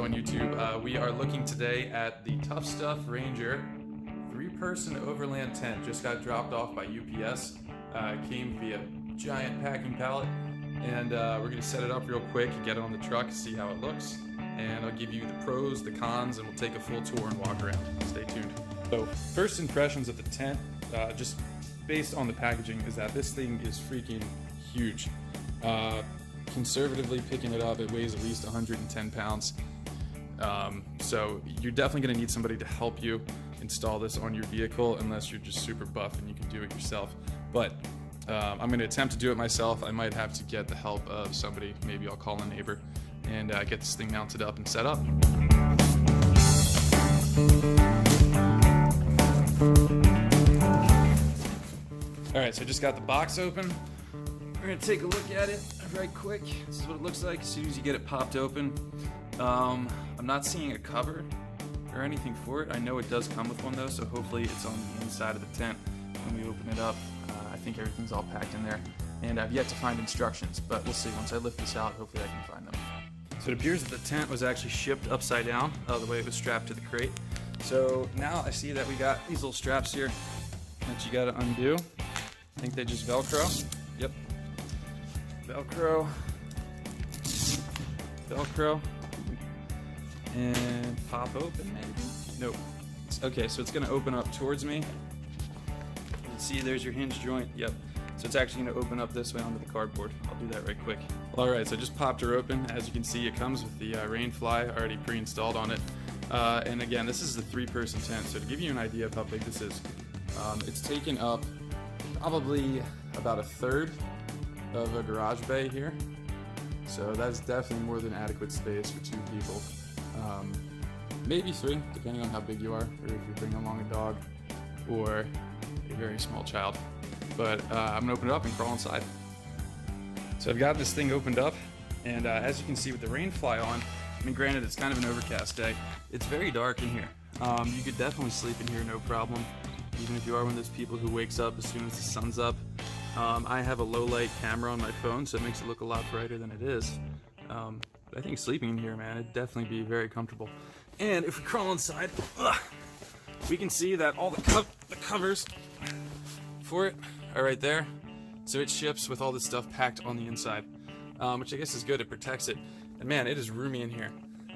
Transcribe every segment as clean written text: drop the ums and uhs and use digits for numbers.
on YouTube. We are looking today at the Tuff Ranger 3-person Overland tent. Just got dropped off by UPS. Came via giant packing pallet, and we're going to set it up real quick, get it on the truck, see how it looks, and I'll give you the pros, the cons, and we'll take a full tour and walk around. Stay tuned. So, first impressions of the tent, just based on the packaging, is that this thing is freaking huge. Conservatively picking it up, it weighs at least 110 pounds. So you're definitely going to need somebody to help you install this on your vehicle, unless you're just super buff and you can do it yourself. But I'm going to attempt to do it myself. I might have to get the help of somebody. Maybe I'll call a neighbor and get this thing mounted up and set up. Alright, so I just got the box open. We're going to take a look at it right quick. This is what it looks like as soon as you get it popped open. I'm not seeing a cover or anything for it. I know it does come with one though, so hopefully it's on the inside of the tent when we open it up. I think everything's all packed in there, and I've yet to find instructions, but we'll see. Once I lift this out, hopefully I can find them. So it appears that the tent was actually shipped upside down, the way it was strapped to the crate. So now I see that we got these little straps here that you gotta undo. I think they just Velcro. Yep. Velcro, and pop open maybe? Nope. Okay, so it's gonna open up towards me. You can see there's your hinge joint. Yep. So it's actually gonna open up this way onto the cardboard. I'll do that right quick. All right, so I just popped her open. As you can see, it comes with the rainfly already pre-installed on it. And again, this is the 3-person tent. So to give you an idea of how big this is, it's taken up probably about a third of a garage bay here, so that's definitely more than adequate space for 2 people, maybe 3 depending on how big you are, or if you're bringing along a dog or a very small child. But I'm gonna open it up and crawl inside. So I've got this thing opened up, and as you can see with the rain fly on, I mean, granted it's kind of an overcast day, it's very dark in here. You could definitely sleep in here no problem, even if you are one of those people who wakes up as soon as the sun's up. I have a low light camera on my phone, so it makes it look a lot brighter than it is. But I think sleeping in here, man, it'd definitely be very comfortable. And if we crawl inside, we can see that all the covers for it are right there. So it ships with all this stuff packed on the inside, which I guess is good. It protects it. And man, it is roomy in here.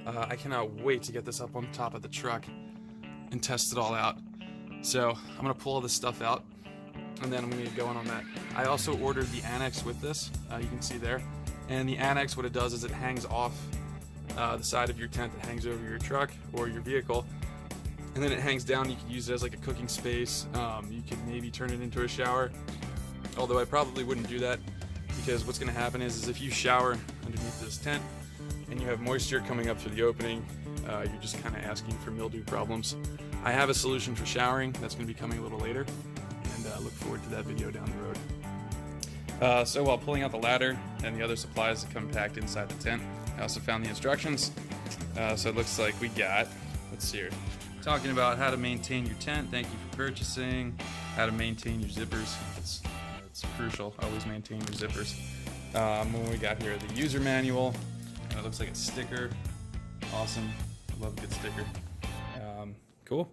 I cannot wait to get this up on top of the truck and test it all out. So I'm gonna pull all this stuff out, and then I'm going to get going on that. I also ordered the annex with this, you can see there. And the annex, what it does is it hangs off the side of your tent that hangs over your truck or your vehicle. And then it hangs down. You can use it as like a cooking space. You can maybe turn it into a shower. Although I probably wouldn't do that, because what's going to happen is if you shower underneath this tent and you have moisture coming up through the opening, you're just kind of asking for mildew problems. I have a solution for showering that's going to be coming a little later. Look forward to that video down the road. So while pulling out the ladder and the other supplies that come packed inside the tent, I also found the instructions. So it looks like we got, let's see here, talking about how to maintain your tent. Thank you for purchasing. How to maintain your zippers. It's crucial. Always maintain your zippers. What we got here, the user manual. And it looks like a sticker. Awesome. I love a good sticker. Cool.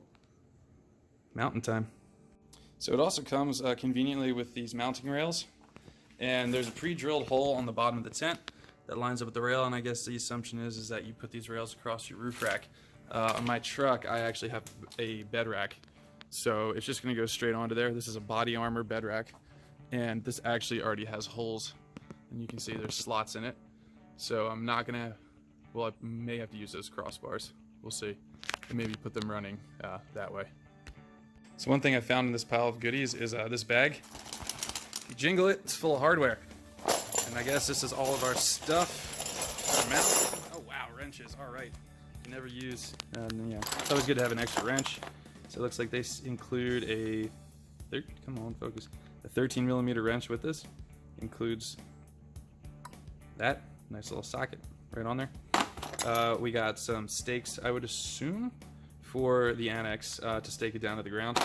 Mountain time. So it also comes conveniently with these mounting rails, and there's a pre-drilled hole on the bottom of the tent that lines up with the rail, and I guess the assumption is that you put these rails across your roof rack. On my truck, I actually have a bed rack, so it's just going to go straight onto there. This is a body armor bed rack, and this actually already has holes, and you can see there's slots in it. So I'm not going to, well, I may have to use those crossbars. We'll see, and maybe put them running that way. So one thing I found in this pile of goodies is this bag. You jingle it, it's full of hardware. And I guess this is all of our stuff. Oh wow, wrenches, all right. You never use, yeah. It's always good to have an extra wrench. So it looks like they include a 13 millimeter wrench with this. Includes that, nice little socket right on there. We got some stakes, I would assume, for the annex to stake it down to the ground.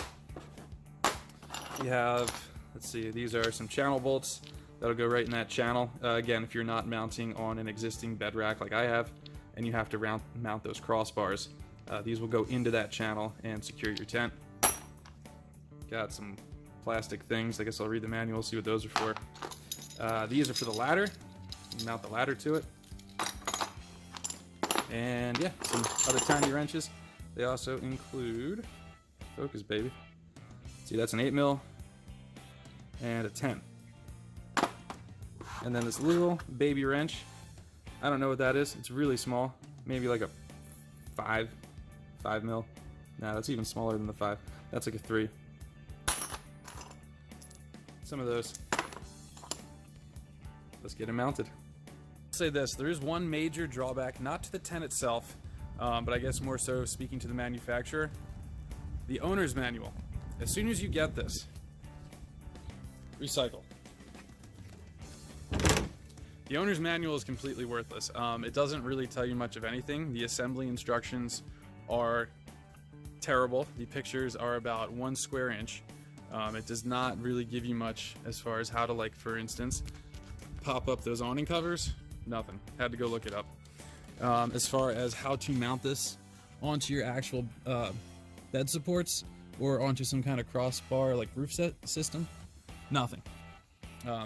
We have, let's see, these are some channel bolts that'll go right in that channel. Again, if you're not mounting on an existing bed rack like I have, and you have to mount those crossbars. These will go into that channel and secure your tent. Got some plastic things. I guess I'll read the manual, see what those are for. These are for the ladder. You mount the ladder to it. And yeah, some other tiny wrenches. They also include, focus baby. See, that's an 8mm and a 10. And then this little baby wrench. I don't know what that is. It's really small. Maybe like a 5mm. Nah, that's even smaller than the 5. That's like a 3. Some of those. Let's get it mounted. I'll say this, there is one major drawback, not to the tent itself, but I guess more so speaking to the manufacturer. The owner's manual. As soon as you get this, recycle. The owner's manual is completely worthless. It doesn't really tell you much of anything. The assembly instructions are terrible. The pictures are about 1 square inch. It does not really give you much as far as how to, like, for instance, pop up those awning covers. Nothing. Had to go look it up. As far as how to mount this onto your actual bed supports or onto some kind of crossbar like roof set system, nothing.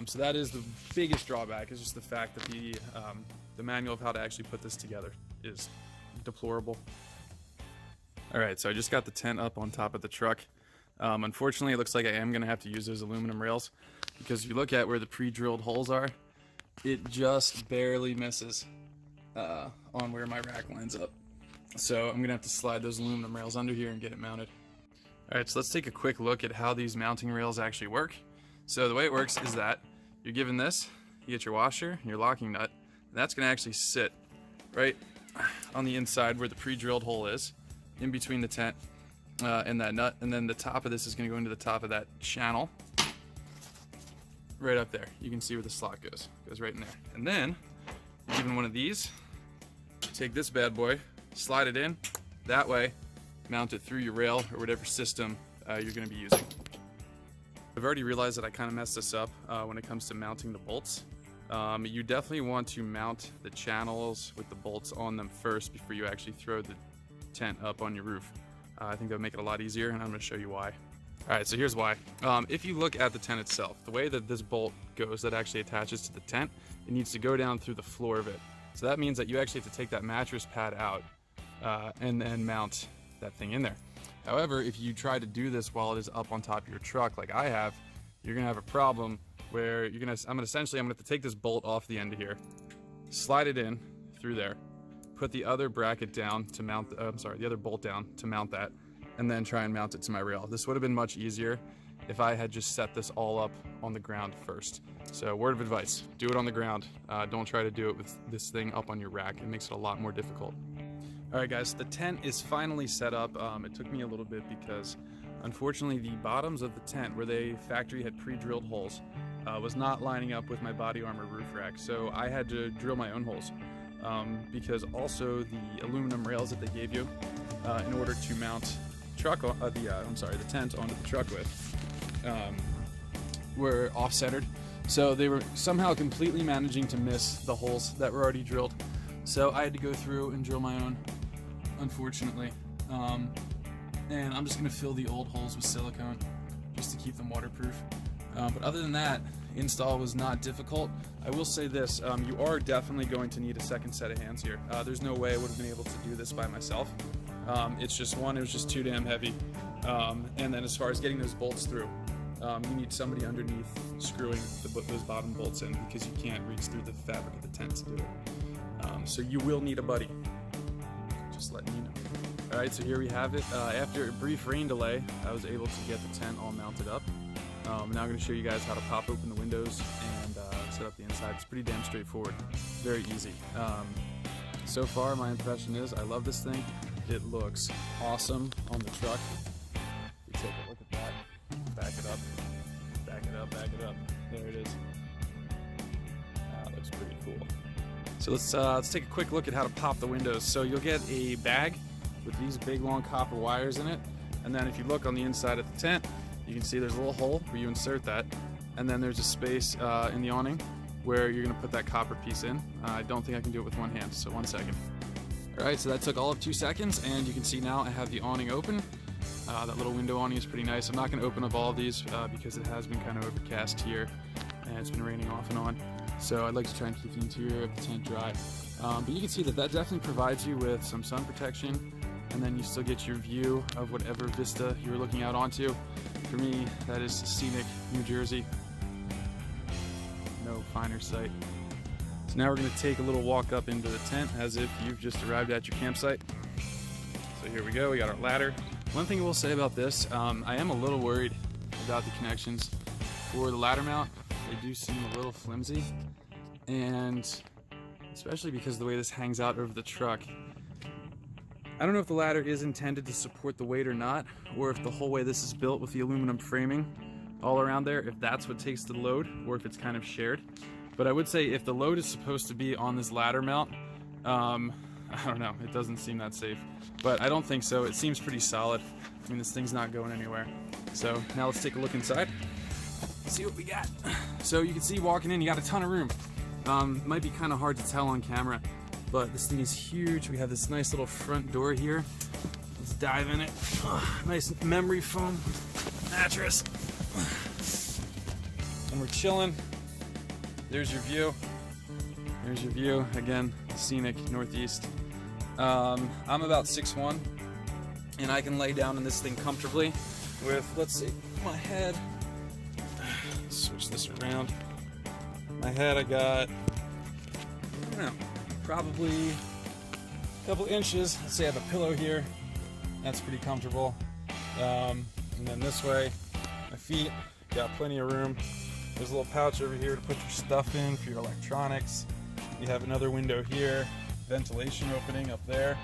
So that is the biggest drawback, is just the fact that the manual of how to actually put this together is deplorable. Alright, so I just got the tent up on top of the truck. Unfortunately, it looks like I am going to have to use those aluminum rails, because if you look at where the pre-drilled holes are, it just barely misses on where my rack lines up. So I'm going to have to slide those aluminum rails under here and get it mounted. Alright, so let's take a quick look at how these mounting rails actually work. So the way it works is that you're given this, you get your washer, your locking nut, and that's going to actually sit right on the inside where the pre-drilled hole is, in between the tent and that nut, and then the top of this is going to go into the top of that channel, right up there. You can see where the slot goes right in there. And then, you're given one of these, take this bad boy, slide it in, that way, mount it through your rail or whatever system you're going to be using. I've already realized that I kind of messed this up when it comes to mounting the bolts. You definitely want to mount the channels with the bolts on them first before you actually throw the tent up on your roof. I think that would make it a lot easier, and I'm going to show you why. Alright, so here's why. If you look at the tent itself, the way that this bolt goes that actually attaches to the tent, it needs to go down through the floor of it. So that means that you actually have to take that mattress pad out and then mount that thing in there. However, if you try to do this while it is up on top of your truck like I have, you're going to have a problem where I'm going to have to take this bolt off the end of here, slide it in through there, put the other bracket down to mount, the other bolt down to mount that, and then try and mount it to my rail. This would have been much easier if I had just set this all up on the ground first. So word of advice, do it on the ground. Don't try to do it with this thing up on your rack. It makes it a lot more difficult. Alright guys, the tent is finally set up. It took me a little bit because unfortunately the bottoms of the tent where the factory had pre-drilled holes was not lining up with my body armor roof rack. So I had to drill my own holes because also the aluminum rails that they gave you in order to mount the tent onto the truck with were off-centered. So they were somehow completely managing to miss the holes that were already drilled. So I had to go through and drill my own, unfortunately. And I'm just going to fill the old holes with silicone just to keep them waterproof. But other than that, install was not difficult. I will say this, you are definitely going to need a second set of hands here. There's no way I would have been able to do this by myself. It's just it was just too damn heavy. And then as far as getting those bolts through, you need somebody underneath screwing those bottom bolts in because you can't reach through the fabric of the tent to do it. So you will need a buddy. Just letting you know. Alright, so here we have it. After a brief rain delay, I was able to get the tent all mounted up. Now I'm going to show you guys how to pop open the windows and set up the inside. It's pretty damn straightforward. Very easy. So far, my impression is I love this thing. It looks awesome on the truck. You take a look at that. Back it up. Back it up, back it up. There it is. That looks pretty cool. So let's take a quick look at how to pop the windows. So you'll get a bag with these big long copper wires in it, and then if you look on the inside of the tent, you can see there's a little hole where you insert that, and then there's a space in the awning where you're going to put that copper piece in. I don't think I can do it with one hand, so 1 second. Alright, so that took all of 2 seconds, and you can see now I have the awning open. That little window awning is pretty nice. I'm not going to open up all of these because it has been kind of overcast here, and it's been raining off and on. So I'd like to try and keep the interior of the tent dry. But you can see that definitely provides you with some sun protection, and then you still get your view of whatever vista you're looking out onto. For me, that is scenic New Jersey. No finer sight. So now we're going to take a little walk up into the tent as if you've just arrived at your campsite. So here we go, we got our ladder. One thing I will say about this, I am a little worried about the connections for the ladder mount. They do seem a little flimsy, and especially because of the way this hangs out over the truck. I don't know if the ladder is intended to support the weight or not, or if the whole way this is built with the aluminum framing all around there, if that's what takes the load, or if it's kind of shared. But I would say if the load is supposed to be on this ladder mount, I don't know, it doesn't seem that safe. But I don't think so, it seems pretty solid. I mean, this thing's not going anywhere. So now let's take a look inside, see what we got. So you can see walking in, you got a ton of room. Might be kind of hard to tell on camera, but this thing is huge. We have this nice little front door here. Let's dive in it. Nice memory foam mattress. And we're chilling. There's your view. There's your view. Again, scenic northeast. I'm about 6'1", and I can lay down in this thing comfortably with, let's see, my head. Switch this around. My head, I got, I don't know, probably a couple inches. Let's say I have a pillow here. That's pretty comfortable. And then this way, my feet, got plenty of room. There's a little pouch over here to put your stuff in for your electronics. You have another window here, ventilation opening up there,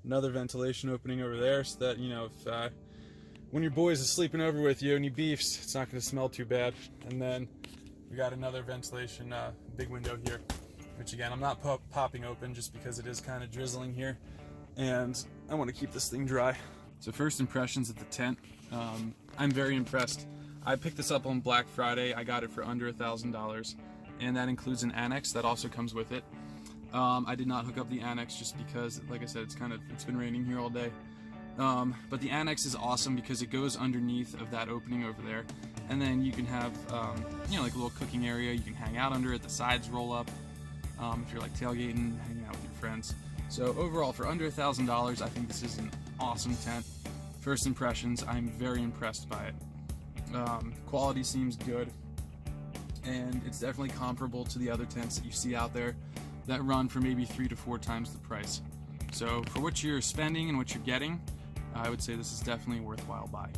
another ventilation opening over there, so that, you know, if when your boys is sleeping over with you and he beefs, it's not going to smell too bad. And then we got another ventilation big window here, which again I'm not popping open just because it is kind of drizzling here, and I want to keep this thing dry. So first impressions of the tent, I'm very impressed. I picked this up on Black Friday. I got it for under $1,000, and that includes an annex that also comes with it. I did not hook up the annex just because, like I said, it's been raining here all day. But the annex is awesome because it goes underneath of that opening over there, and then you can have you know, like a little cooking area. You can hang out under it. The sides roll up if you're like tailgating, hanging out with your friends. So overall, for under $1,000, I think this is an awesome tent. First impressions, I'm very impressed by it. Quality seems good, and it's definitely comparable to the other tents that you see out there that run for maybe 3 to 4 times the price. So for what you're spending and what you're getting, I would say this is definitely a worthwhile buy.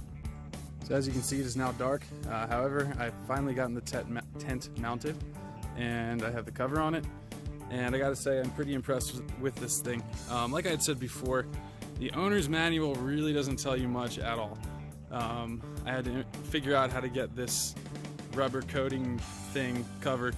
So as you can see, it is now dark. However, I've finally gotten the tent mounted, and I have the cover on it, and I gotta say I'm pretty impressed with this thing. Like I had said before, the owner's manual really doesn't tell you much at all. I had to figure out how to get this rubber coating thing covered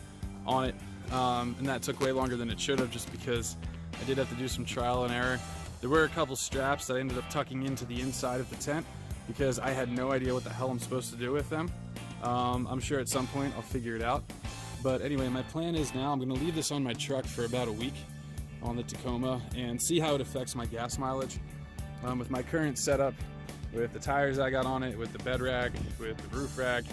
on it, and that took way longer than it should have, just because I did have to do some trial and error. There were a couple straps that I ended up tucking into the inside of the tent because I had no idea what the hell I'm supposed to do with them. I'm sure at some point I'll figure it out. But anyway, my plan is now I'm going to leave this on my truck for about a week on the Tacoma and see how it affects my gas mileage. With my current setup, with the tires I got on it, with the bed rack, with the roof rack,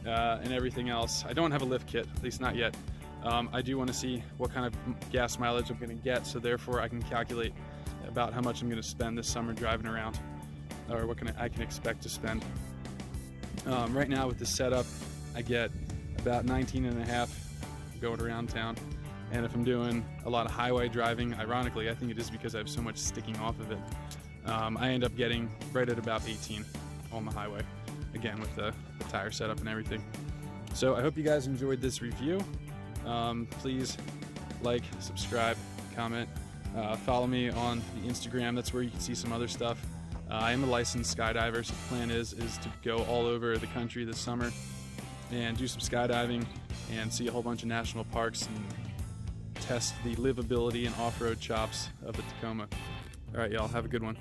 and everything else. I don't have a lift kit, at least not yet. I do want to see what kind of gas mileage I'm going to get, so therefore I can calculate about how much I'm going to spend this summer driving around, or what I can expect to spend. Right now with this setup, I get about 19.5 going around town, and if I'm doing a lot of highway driving, ironically, I think it is because I have so much sticking off of it, I end up getting right at about 18 on the highway, again with the tire setup and everything. So I hope you guys enjoyed this review. Please like, subscribe, comment, follow me on the Instagram. That's where you can see some other stuff. I am a licensed skydiver, so the plan is to go all over the country this summer and do some skydiving and see a whole bunch of national parks and test the livability and off-road chops of the Tacoma. All right, y'all, have a good one.